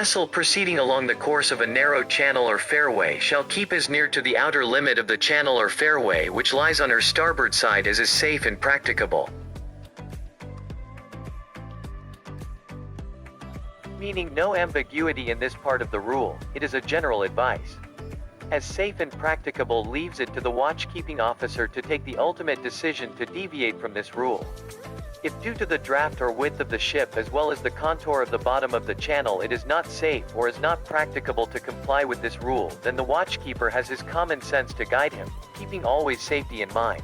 vessel proceeding along the course of a narrow channel or fairway shall keep as near to the outer limit of the channel or fairway which lies on her starboard side as is safe and practicable. Meaning no ambiguity in this part of the rule, it is a general advice. As safe and practicable leaves it to the watchkeeping officer to take the ultimate decision to deviate from this rule. If due to the draft or width of the ship as well as the contour of the bottom of the channel it is not safe or is not practicable to comply with this rule, then the watchkeeper has his common sense to guide him, keeping always safety in mind.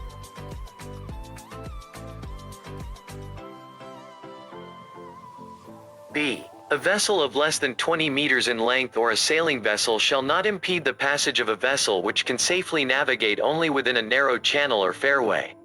B. A vessel of less than 20 meters in length or a sailing vessel shall not impede the passage of a vessel which can safely navigate only within a narrow channel or fairway.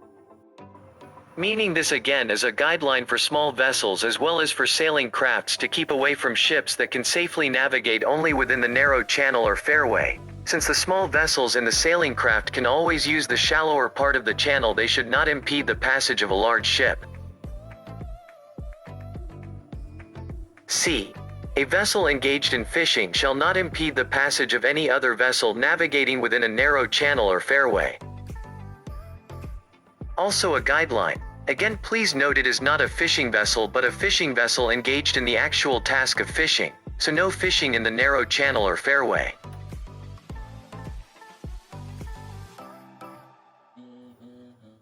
Meaning this again is a guideline for small vessels as well as for sailing crafts to keep away from ships that can safely navigate only within the narrow channel or fairway. Since the small vessels in the sailing craft can always use the shallower part of the channel, they should not impede the passage of a large ship. C. A vessel engaged in fishing shall not impede the passage of any other vessel navigating within a narrow channel or fairway. Also a guideline. Again, please note it is not a fishing vessel but a fishing vessel engaged in the actual task of fishing, so no fishing in the narrow channel or fairway.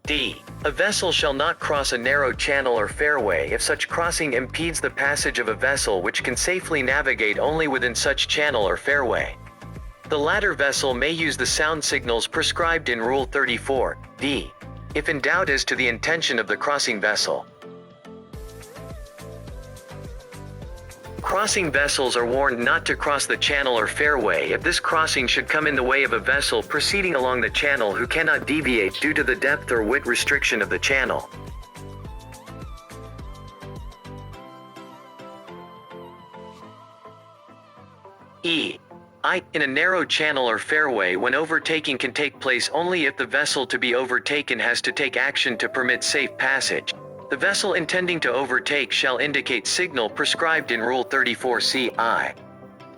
D. A vessel shall not cross a narrow channel or fairway if such crossing impedes the passage of a vessel which can safely navigate only within such channel or fairway. The latter vessel may use the sound signals prescribed in Rule 34, d. if in doubt as to the intention of the crossing vessel. Crossing vessels are warned not to cross the channel or fairway if this crossing should come in the way of a vessel proceeding along the channel who cannot deviate due to the depth or width restriction of the channel. E. In a narrow channel or fairway, when overtaking can take place only if the vessel to be overtaken has to take action to permit safe passage. The vessel intending to overtake shall indicate signal prescribed in Rule 34c(i).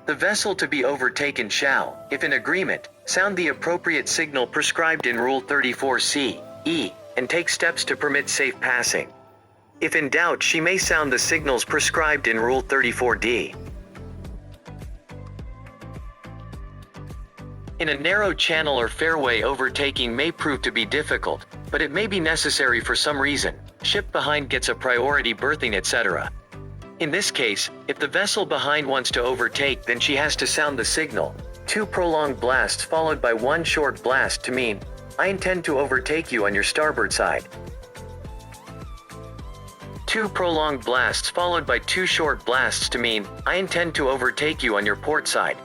The vessel to be overtaken shall, if in agreement, sound the appropriate signal prescribed in Rule 34c(e), and take steps to permit safe passing. If in doubt, she may sound the signals prescribed in Rule 34d. In a narrow channel or fairway, overtaking may prove to be difficult, but it may be necessary for some reason. Ship behind gets a priority berthing, etc. In this case, if the vessel behind wants to overtake, then she has to sound the signal, 2 prolonged blasts followed by 1 short blast to mean, I intend to overtake you on your starboard side. 2 prolonged blasts followed by 2 short blasts to mean, I intend to overtake you on your port side.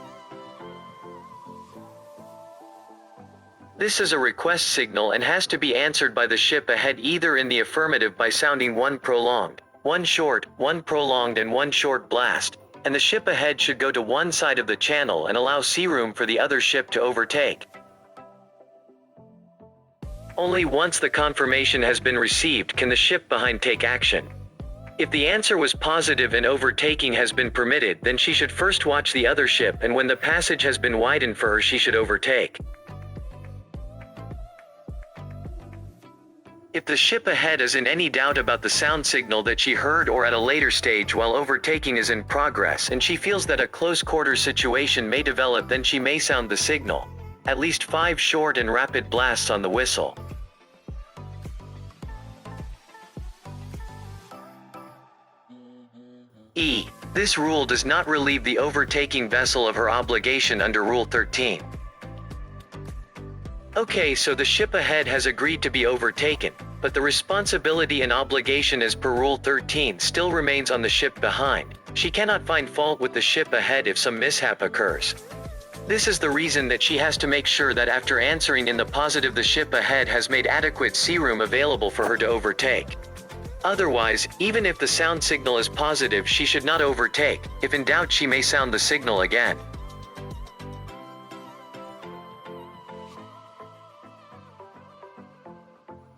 This is a request signal and has to be answered by the ship ahead either in the affirmative by sounding 1 prolonged, 1 short, 1 prolonged and 1 short blast, and the ship ahead should go to one side of the channel and allow sea room for the other ship to overtake. Only once the confirmation has been received can the ship behind take action. If the answer was positive and overtaking has been permitted, then she should first watch the other ship, and when the passage has been widened for her, she should overtake. If the ship ahead is in any doubt about the sound signal that she heard, or at a later stage while overtaking is in progress and she feels that a close quarter situation may develop, then she may sound the signal. At least 5 short and rapid blasts on the whistle. E. This rule does not relieve the overtaking vessel of her obligation under Rule 13. Okay, so the ship ahead has agreed to be overtaken, but the responsibility and obligation as per Rule 13 still remains on the ship behind. She cannot find fault with the ship ahead if some mishap occurs. This is the reason that she has to make sure that after answering in the positive, the ship ahead has made adequate sea room available for her to overtake. Otherwise, even if the sound signal is positive, she should not overtake. If in doubt, she may sound the signal again.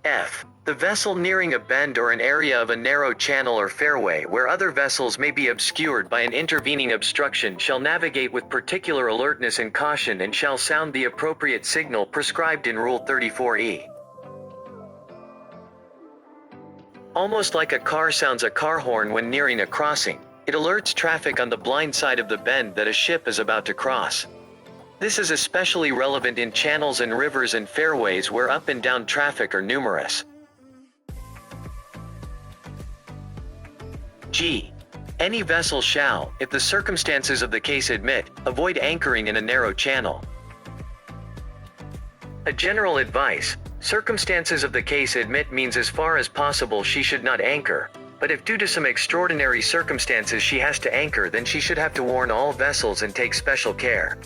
F. The vessel nearing a bend or an area of a narrow channel or fairway where other vessels may be obscured by an intervening obstruction shall navigate with particular alertness and caution and shall sound the appropriate signal prescribed in Rule 34E. Almost like a car sounds a car horn when nearing a crossing, it alerts traffic on the blind side of the bend that a ship is about to cross. This is especially relevant in channels and rivers and fairways where up and down traffic are numerous. G. Any vessel shall, if the circumstances of the case admit, avoid anchoring in a narrow channel. A general advice: circumstances of the case admit means as far as possible she should not anchor, but if due to some extraordinary circumstances she has to anchor, then she should have to warn all vessels and take special care.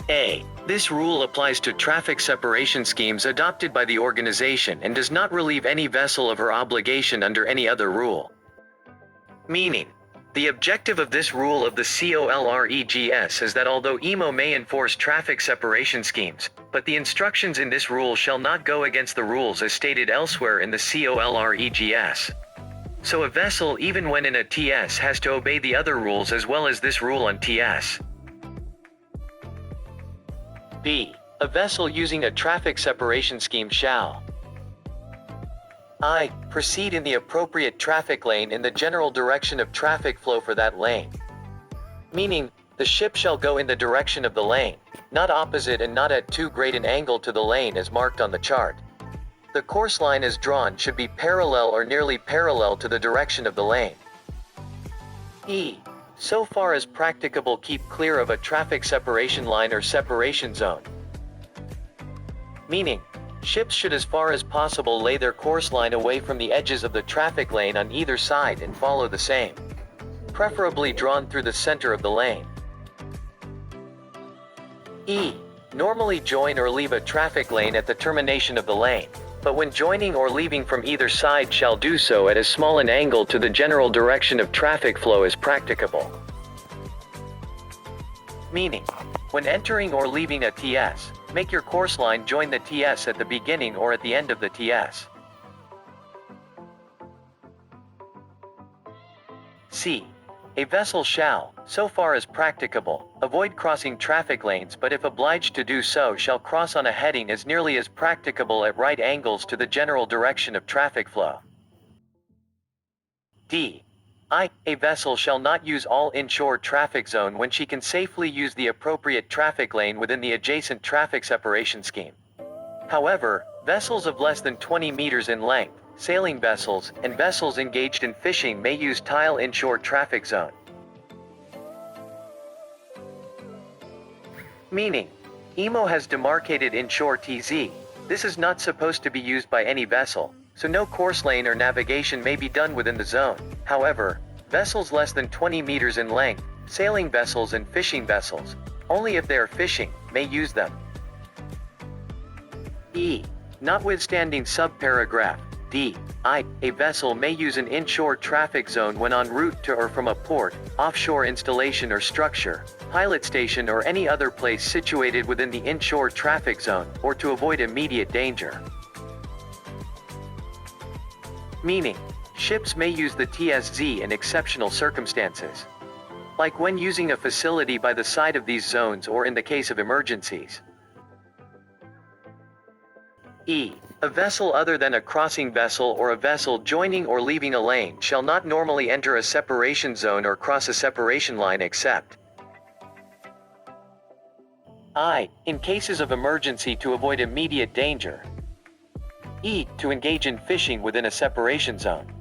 A. This rule applies to traffic separation schemes adopted by the organization and does not relieve any vessel of her obligation under any other rule. Meaning, the objective of this rule of the Colregs is that although IMO may enforce traffic separation schemes, but the instructions in this rule shall not go against the rules as stated elsewhere in the Colregs. So a vessel, even when in a TS, has to obey the other rules as well as this rule on TS. B. A vessel using a traffic separation scheme shall I. Proceed in the appropriate traffic lane in the general direction of traffic flow for that lane. Meaning, the ship shall go in the direction of the lane, not opposite and not at too great an angle to the lane as marked on the chart. The course line as drawn should be parallel or nearly parallel to the direction of the lane. E. So far as practicable, keep clear of a traffic separation line or separation zone. Meaning, ships should as far as possible lay their course line away from the edges of the traffic lane on either side and follow the same, preferably drawn through the center of the lane. E. Normally join or leave a traffic lane at the termination of the lane, but when joining or leaving from either side shall do so at as small an angle to the general direction of traffic flow as practicable. Meaning, when entering or leaving a TS, make your course line join the TS at the beginning or at the end of the TS. C. A vessel shall, so far as practicable, avoid crossing traffic lanes, but if obliged to do so shall cross on a heading as nearly as practicable at right angles to the general direction of traffic flow. D. A vessel shall not use all inshore traffic zone when she can safely use the appropriate traffic lane within the adjacent traffic separation scheme. However, vessels of less than 20 meters in length, sailing vessels, and vessels engaged in fishing may use tile inshore traffic zone. Meaning, IMO has demarcated inshore TZ. This is not supposed to be used by any vessel, so no course lane or navigation may be done within the zone. However, vessels less than 20 meters in length, sailing vessels and fishing vessels, only if they are fishing, may use them. E. Notwithstanding subparagraph D. A vessel may use an inshore traffic zone when en route to or from a port, offshore installation or structure, pilot station or any other place situated within the inshore traffic zone, or to avoid immediate danger. Meaning, ships may use the TSZ in exceptional circumstances, like when using a facility by the side of these zones or in the case of emergencies. E. A vessel other than a crossing vessel or a vessel joining or leaving a lane shall not normally enter a separation zone or cross a separation line except I. In cases of emergency to avoid immediate danger. E. To engage in fishing within a separation zone.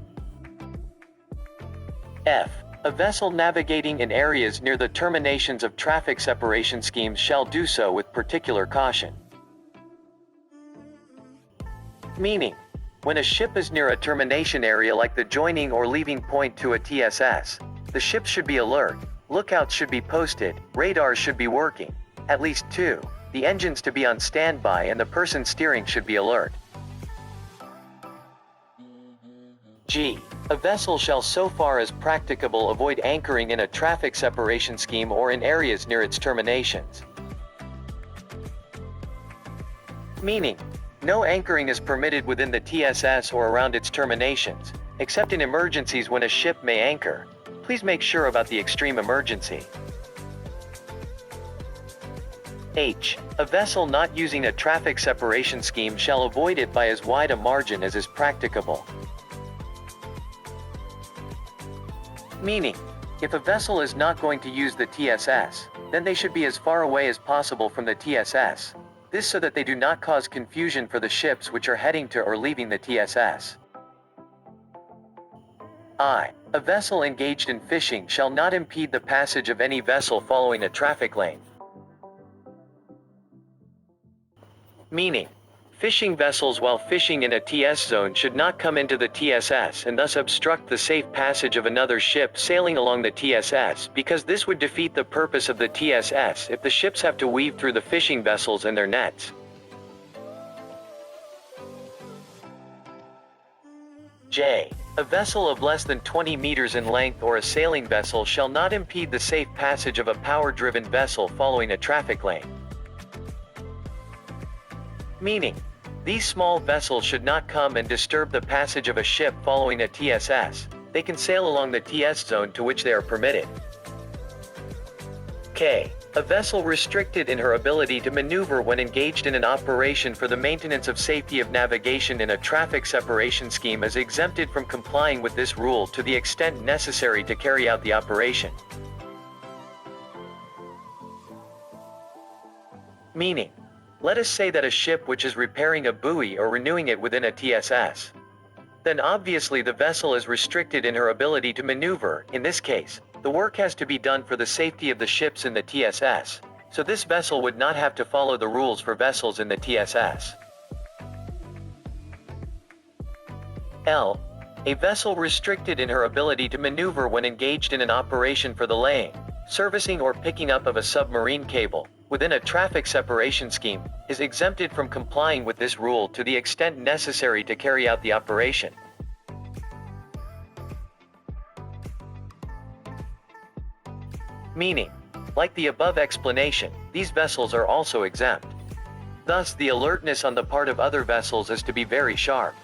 F. A vessel navigating in areas near the terminations of traffic separation schemes shall do so with particular caution. Meaning, when a ship is near a termination area like the joining or leaving point to a TSS, the ship should be alert, lookouts should be posted, radars should be working, at least 2, the engines to be on standby and the person steering should be alert. G. A vessel shall so far as practicable avoid anchoring in a traffic separation scheme or in areas near its terminations. Meaning, no anchoring is permitted within the TSS or around its terminations, except in emergencies when a ship may anchor. Please make sure about the extreme emergency. H. A vessel not using a traffic separation scheme shall avoid it by as wide a margin as is practicable. Meaning, if a vessel is not going to use the TSS, then they should be as far away as possible from the TSS. This so that they do not cause confusion for the ships which are heading to or leaving the TSS. I. A vessel engaged in fishing shall not impede the passage of any vessel following a traffic lane. Meaning, fishing vessels while fishing in a TS zone should not come into the TSS and thus obstruct the safe passage of another ship sailing along the TSS, because this would defeat the purpose of the TSS if the ships have to weave through the fishing vessels and their nets. J. A vessel of less than 20 meters in length or a sailing vessel shall not impede the safe passage of a power-driven vessel following a traffic lane. Meaning, these small vessels should not come and disturb the passage of a ship following a TSS. They can sail along the TS zone to which they are permitted. K. A vessel restricted in her ability to maneuver when engaged in an operation for the maintenance of safety of navigation in a traffic separation scheme is exempted from complying with this rule to the extent necessary to carry out the operation. Meaning, let us say that a ship which is repairing a buoy or renewing it within a TSS. Then obviously the vessel is restricted in her ability to maneuver. In this case, the work has to be done for the safety of the ships in the TSS, so this vessel would not have to follow the rules for vessels in the TSS. L. A vessel restricted in her ability to maneuver when engaged in an operation for the laying, servicing or picking up of a submarine cable, within a traffic separation scheme, is exempted from complying with this rule to the extent necessary to carry out the operation. Meaning, like the above explanation, these vessels are also exempt. Thus, the alertness on the part of other vessels is to be very sharp.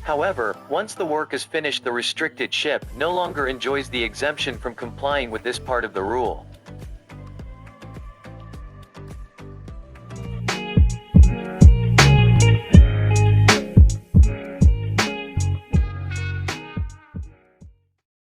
However, once the work is finished, the restricted ship no longer enjoys the exemption from complying with this part of the rule.